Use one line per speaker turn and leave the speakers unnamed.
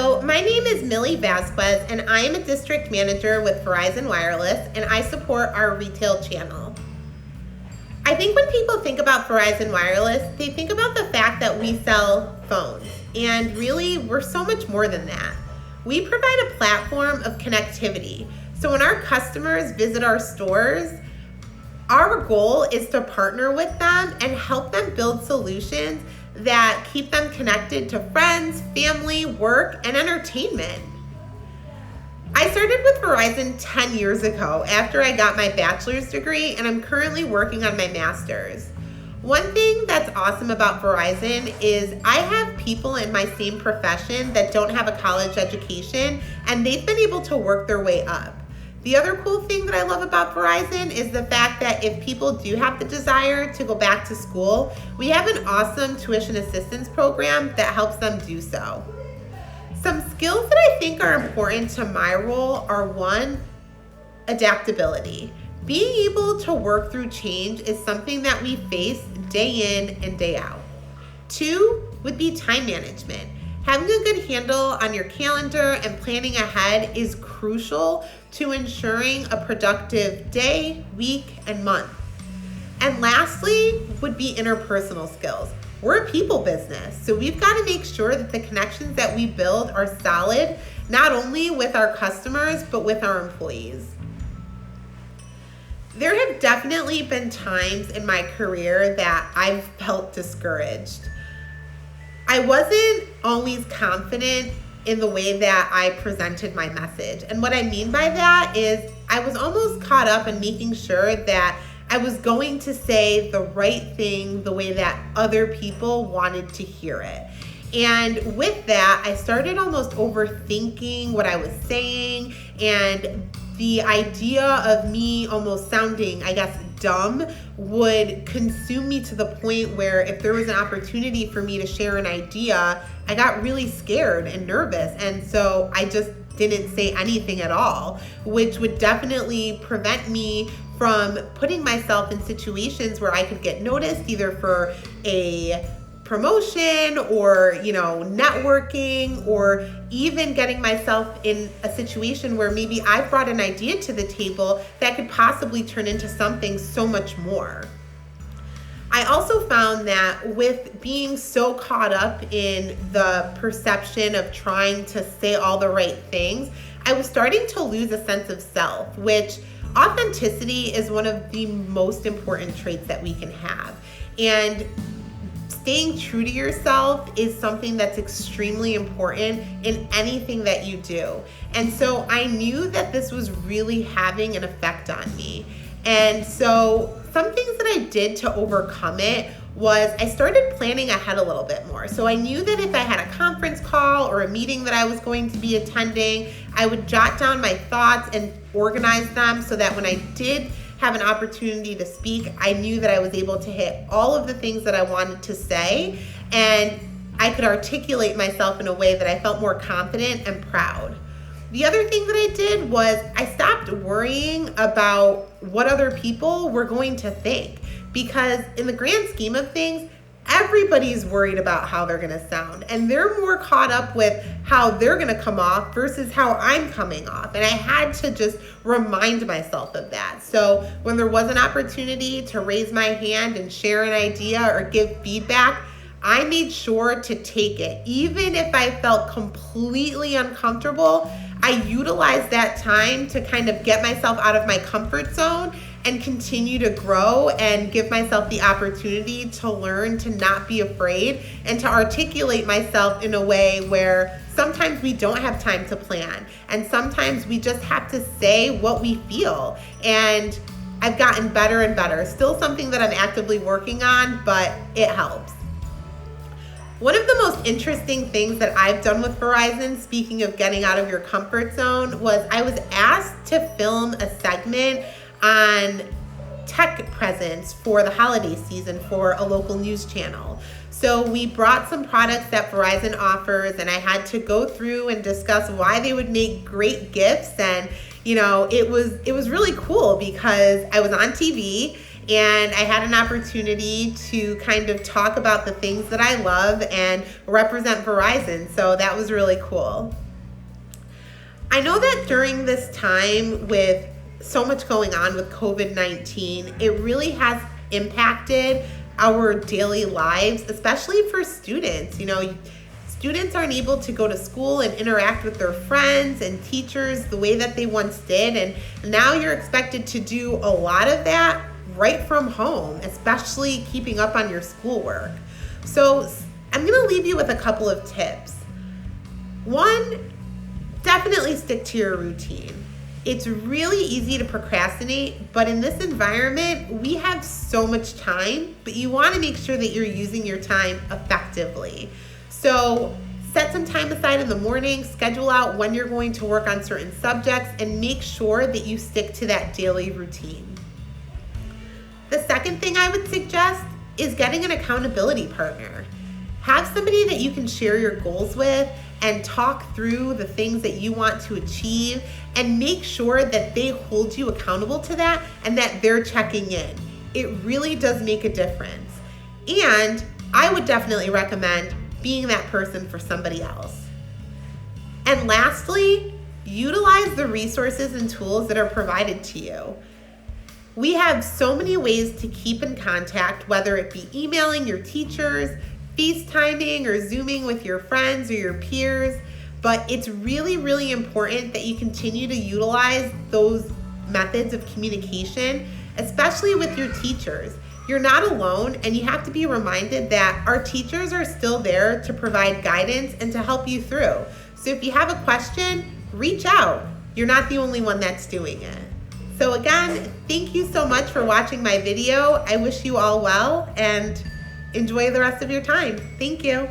So my name is Millie Vasquez, and I am a district manager with Verizon Wireless, and I support our retail channel. I think when people think about Verizon Wireless, they think about the fact that we sell phones, and really, we're so much more than that. We provide a platform of connectivity. So when our customers visit our stores, our goal is to partner with them and help them build solutions that keep them connected to friends, family, work, and entertainment. I started with Verizon 10 years ago after I got my bachelor's degree, and I'm currently working on my master's. One thing that's awesome about Verizon is I have people in my same profession that don't have a college education, and they've been able to work their way up. The other cool thing that I love about Verizon is the fact that if people do have the desire to go back to school, we have an awesome tuition assistance program that helps them do so. Some skills that I think are important to my role are: 1, adaptability. Being able to work through change is something that we face day in and day out. 2 would be time management. Having a good handle on your calendar and planning ahead is crucial to ensuring a productive day, week, and month. And lastly would be interpersonal skills. We're a people business, so we've got to make sure that the connections that we build are solid, not only with our customers, but with our employees. There have definitely been times in my career that I've felt discouraged. I wasn't always confident in the way that I presented my message. And what I mean by that is I was almost caught up in making sure that I was going to say the right thing the way that other people wanted to hear it. And with that, I started almost overthinking what I was saying, and the idea of me almost sounding, I guess, dumb would consume me to the point where if there was an opportunity for me to share an idea, I got really scared and nervous. And so I just didn't say anything at all, which would definitely prevent me from putting myself in situations where I could get noticed either for a promotion or, networking, or even getting myself in a situation where maybe I brought an idea to the table that could possibly turn into something so much more. I also found that with being so caught up in the perception of trying to say all the right things, I was starting to lose a sense of self, which authenticity is one of the most important traits that we can have. And staying true to yourself is something that's extremely important in anything that you do. And so I knew that this was really having an effect on me. And so some things that I did to overcome it was I started planning ahead a little bit more. So I knew that if I had a conference call or a meeting that I was going to be attending, I would jot down my thoughts and organize them so that when I did have an opportunity to speak, I knew that I was able to hit all of the things that I wanted to say, and I could articulate myself in a way that I felt more confident and proud. The other thing that I did was I stopped worrying about what other people were going to think, because in the grand scheme of things, everybody's worried about how they're gonna sound, and they're more caught up with how they're gonna come off versus how I'm coming off. And I had to just remind myself of that. So when there was an opportunity to raise my hand and share an idea or give feedback, I made sure to take it. Even if I felt completely uncomfortable, I utilized that time to kind of get myself out of my comfort zone and continue to grow and give myself the opportunity to learn to not be afraid and to articulate myself in a way where sometimes we don't have time to plan, and sometimes we just have to say what we feel. And I've gotten better and better. Still something that I'm actively working on, but it helps. One of the most interesting things that I've done with Verizon, speaking of getting out of your comfort zone, was I was asked to film a segment on tech presence for the holiday season for a local news channel. So we brought some products that Verizon offers, and I had to go through and discuss why they would make great gifts. And it was really cool because I was on TV and I had an opportunity to kind of talk about the things that I love and represent Verizon. So that was really cool. I know that during this time with so much going on with COVID-19, it really has impacted our daily lives, especially for students. Students aren't able to go to school and interact with their friends and teachers the way that they once did. And now you're expected to do a lot of that right from home, especially keeping up on your schoolwork. So I'm going to leave you with a couple of tips. One, definitely stick to your routine. It's really easy to procrastinate, but in this environment, we have so much time, but you want to make sure that you're using your time effectively. So set some time aside in the morning, schedule out when you're going to work on certain subjects, and make sure that you stick to that daily routine. The second thing I would suggest is getting an accountability partner. Have somebody that you can share your goals with and talk through the things that you want to achieve, and make sure that they hold you accountable to that and that they're checking in. It really does make a difference. And I would definitely recommend being that person for somebody else. And lastly, utilize the resources and tools that are provided to you. We have so many ways to keep in contact, whether it be emailing your teachers, FaceTiming or Zooming with your friends or your peers, but it's really, really important that you continue to utilize those methods of communication, especially with your teachers. You're not alone, and you have to be reminded that our teachers are still there to provide guidance and to help you through. So if you have a question, reach out. You're not the only one that's doing it. So again, thank you so much for watching my video. I wish you all well and enjoy the rest of your time. Thank you.